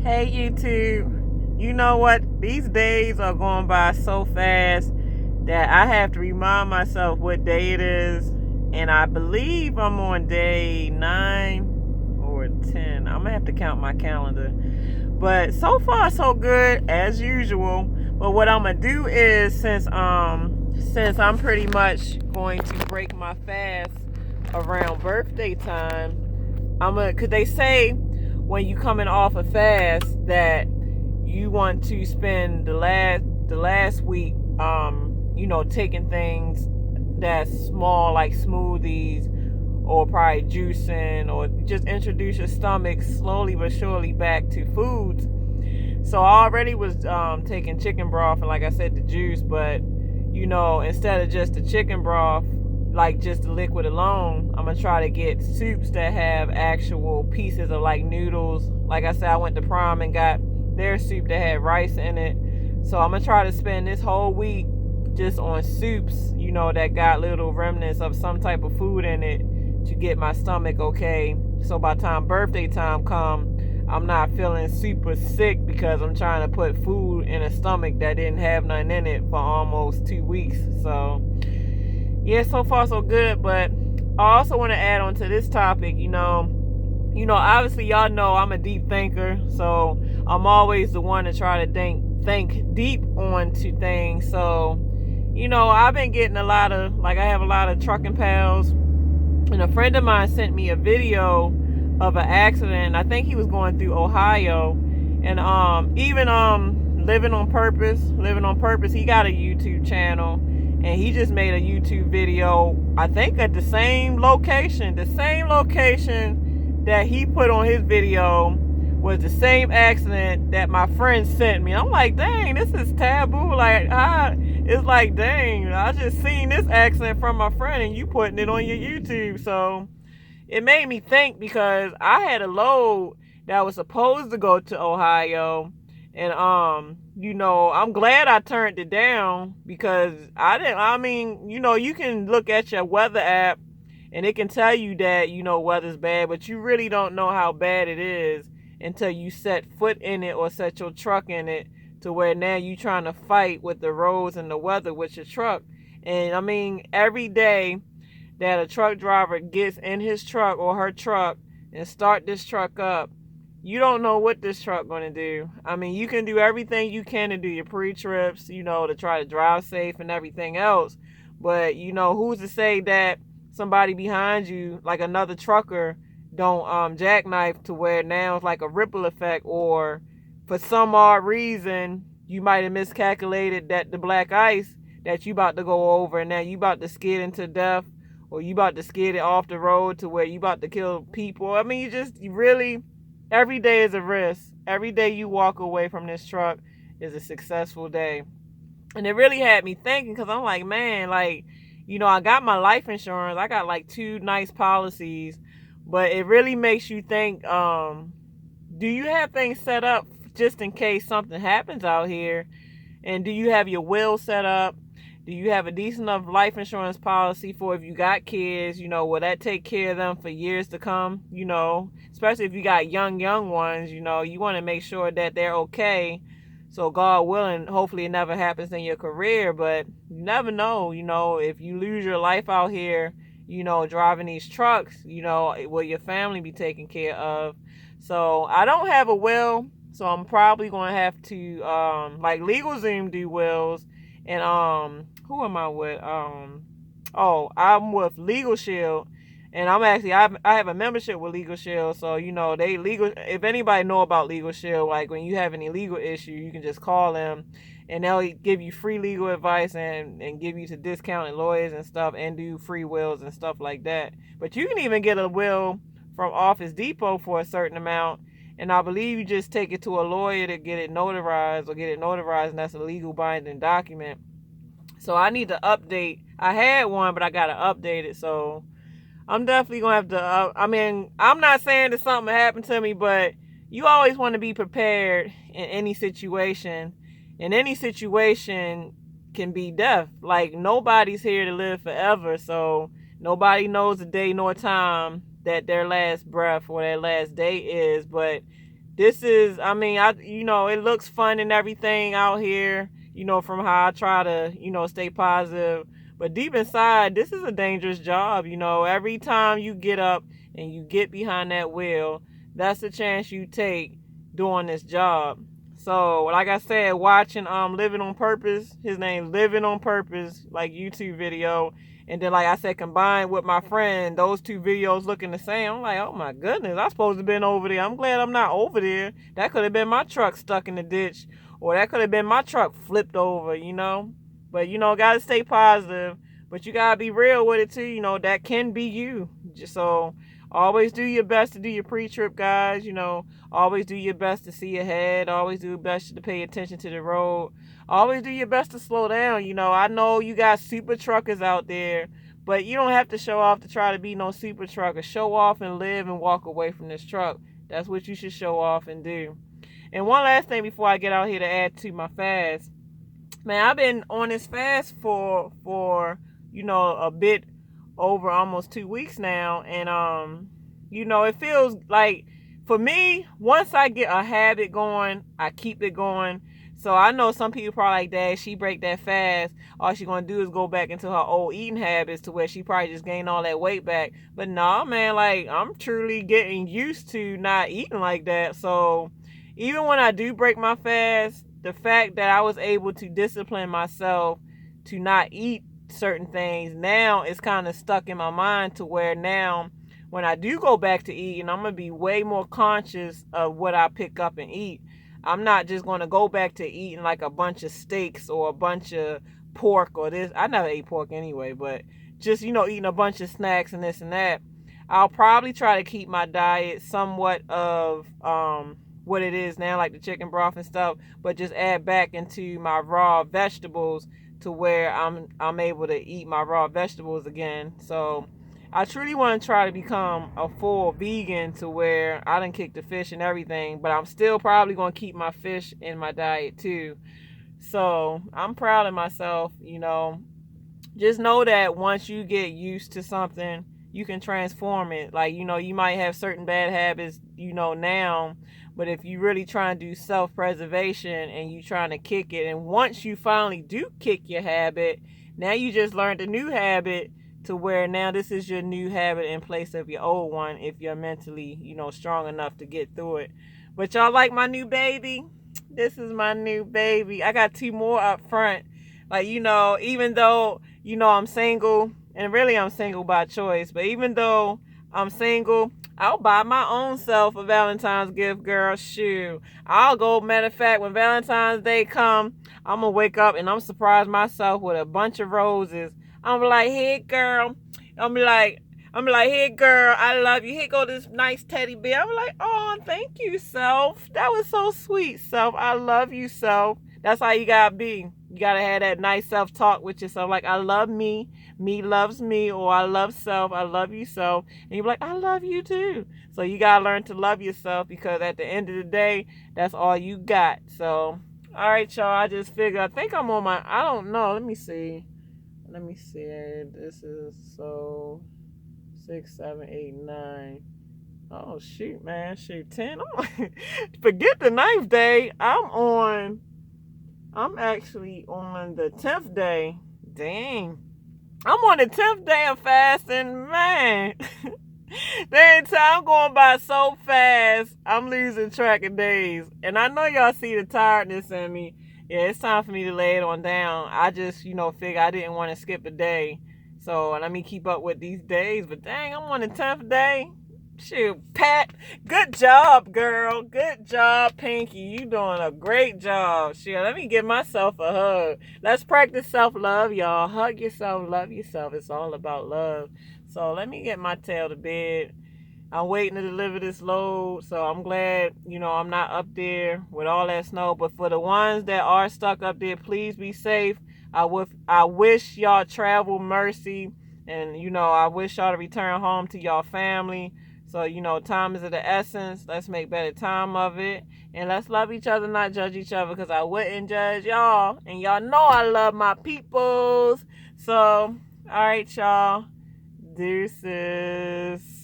Hey YouTube, you know what? These days are going by so fast that I have to remind myself what day it is. And I believe I'm on day 9 or 10. I'm gonna have to count my calendar. But so far so good as usual. But what I'm gonna do is since I'm pretty much going to break my fast around birthday time, cause they say when you coming off a fast that you want to spend the last week taking things that's small like smoothies or probably juicing, or just introduce your stomach slowly but surely back to foods. So I already was taking chicken broth and, like I said, the juice, but instead of just the chicken broth, like just the liquid alone, I'm gonna try to get soups that have actual pieces of like noodles. Like I said, I went to Prime and got their soup that had rice in it. So I'm gonna try to spend this whole week just on soups, that got little remnants of some type of food in it to get my stomach okay. So by the time birthday time come, I'm not feeling super sick because I'm trying to put food in a stomach that didn't have nothing in it for almost 2 weeks. So yeah, so far so good. But I also want to add on to this topic. Obviously y'all know I'm a deep thinker, so I'm always the one to try to think deep onto things. So I've been getting a lot of, like, I have a lot of trucking pals, and a friend of mine sent me a video of an accident. I think he was going through Ohio, and even living on purpose, he got a YouTube channel, and he just made a YouTube video, I think at the same location that he put on his video was the same accident that my friend sent me. I'm like, dang, this is taboo. It's like, dang, I just seen this accident from my friend and you putting it on your YouTube. So it made me think, because I had a load that was supposed to go to Ohio, and I'm glad I turned it down, because you can look at your weather app and it can tell you that weather's bad, but you really don't know how bad it is until you set foot in it or set your truck in it, to where now you trying to fight with the roads and the weather with your truck. And every day that a truck driver gets in his truck or her truck and start this truck up, you don't know what this truck going to do. You can do everything you can to do your pre-trips, to try to drive safe and everything else. But, who's to say that somebody behind you, like another trucker, don't jackknife to where now it's like a ripple effect, or for some odd reason you might have miscalculated that the black ice that you about to go over, and now you about to skid into death, or you about to skid it off the road to where you about to kill people. You really, every day is a risk. Every day you walk away from this truck is a successful day. And it really had me thinking, because I'm like, man, I got my life insurance. I got like 2 nice policies, but it really makes you think, do you have things set up just in case something happens out here? And do you have your will set up? Do you have a decent enough life insurance policy for if you got kids? Will that take care of them for years to come? Especially if you got young ones, you want to make sure that they're okay. So God willing, hopefully it never happens in your career, but you never know, if you lose your life out here, driving these trucks, will your family be taken care of? So I don't have a will, so I'm probably going to have to, like LegalZoom do wills, and who am I with? I'm with Legal Shield, and I have a membership with Legal Shield, so if anybody know about Legal Shield, like when you have any legal issue, you can just call them and they'll give you free legal advice and give you to discounted lawyers and stuff, and do free wills and stuff like that. But you can even get a will from Office Depot for a certain amount, and I believe you just take it to a lawyer to get it notarized, and that's a legal binding document. So I need to update. I had one, but I got to update it. So I'm definitely going to have to, I'm not saying that something happened to me, but you always want to be prepared in any situation. And any situation can be death. Like, nobody's here to live forever. So nobody knows the day nor time that their last breath or their last day is. But this is, I mean, it looks fun and everything out here, from how I try to, stay positive. But deep inside, this is a dangerous job. Every time you get up and you get behind that wheel, that's the chance you take doing this job. So, like I said, watching Living on Purpose, his name Living on Purpose, like YouTube video, and then like I said, combined with my friend, those two videos looking the same. I'm like, oh my goodness, I'm supposed to have been over there. I'm glad I'm not over there. That could have been my truck stuck in the ditch, or that could have been my truck flipped over, But gotta stay positive. But you gotta be real with it too, that can be you. So always do your best to do your pre-trip, guys. Always do your best to see ahead. Always do your best to pay attention to the road. Always do your best to slow down. I know you got super truckers out there, but you don't have to show off to try to be no super trucker. Show off and live and walk away from this truck. That's what you should show off and do. And one last thing before I get out here to add to my fast. Man, I've been on this fast for a bit over almost 2 weeks now, and it feels like, for me, once I get a habit going, I keep it going. So I know some people probably like, Dad, she break that fast, all she gonna do is go back into her old eating habits to where she probably just gained all that weight back. But nah, man, like, I'm truly getting used to not eating like that. So even when I do break my fast, the fact that I was able to discipline myself to not eat certain things now is kind of stuck in my mind, to where now when I do go back to eating, I'm going to be way more conscious of what I pick up and eat. I'm not just going to go back to eating like a bunch of steaks or a bunch of pork or this. I never ate pork anyway, but just, eating a bunch of snacks and this and that. I'll probably try to keep my diet somewhat of what it is now, like the chicken broth and stuff, but just add back into my raw vegetables to where I'm able to eat my raw vegetables again. So I truly want to try to become a full vegan, to where I done kick the fish and everything, but I'm still probably going to keep my fish in my diet too. So I'm proud of myself. Just know that once you get used to something, you can transform it. Like, you might have certain bad habits, now, but if you really try and do self-preservation and you trying to kick it, and once you finally do kick your habit, now you just learned a new habit, to where now this is your new habit in place of your old one, if you're mentally, strong enough to get through it. But y'all like my new baby? This is my new baby. I got 2 more up front. Like, even though, I'm single, and really I'm single by choice, but even though I'm single, I'll buy my own self a Valentine's gift, girl. Shoot. I'll go, matter of fact, when Valentine's Day come, I'm going to wake up and I'm surprise myself with a bunch of roses. I'm like, hey, girl. I'm like, hey, girl, I love you. Here go this nice teddy bear. I'm like, oh, thank you, self. That was so sweet, self. I love you, self. That's how you got to be. You got to have that nice self-talk with yourself. Like, I love me. Me loves me. Or I love self. I love you, self. And you're like, I love you, too. So you got to learn to love yourself, because at the end of the day, that's all you got. So, all right, y'all. I just figured. I think I'm on my, I don't know. Let me see. This is 6, 7, 8, 9. Oh, shoot, man. Shoot, 10. Oh, forget the 9th day. I'm actually on the 10th day. Dang. I'm on the 10th day of fasting, man. Dang, time going by so fast. I'm losing track of days. And I know y'all see the tiredness in me. Yeah, it's time for me to lay it on down. I just, figure I didn't want to skip a day. So let me keep up with these days. But dang, I'm on the 10th day. Shoot, Pat, good job, girl. Good job, Pinky. You doing a great job. Shoot, let me give myself a hug. Let's practice self-love, y'all. Hug yourself, love yourself. It's all about love. So let me get my tail to bed. I'm waiting to deliver this load, so I'm glad, I'm not up there with all that snow. But for the ones that are stuck up there, please be safe. I wish y'all travel mercy, and, I wish y'all to return home to y'all family. So, time is of the essence. Let's make better time of it. And let's love each other, not judge each other, because I wouldn't judge y'all. And y'all know I love my peoples. So, all right, y'all. Deuces.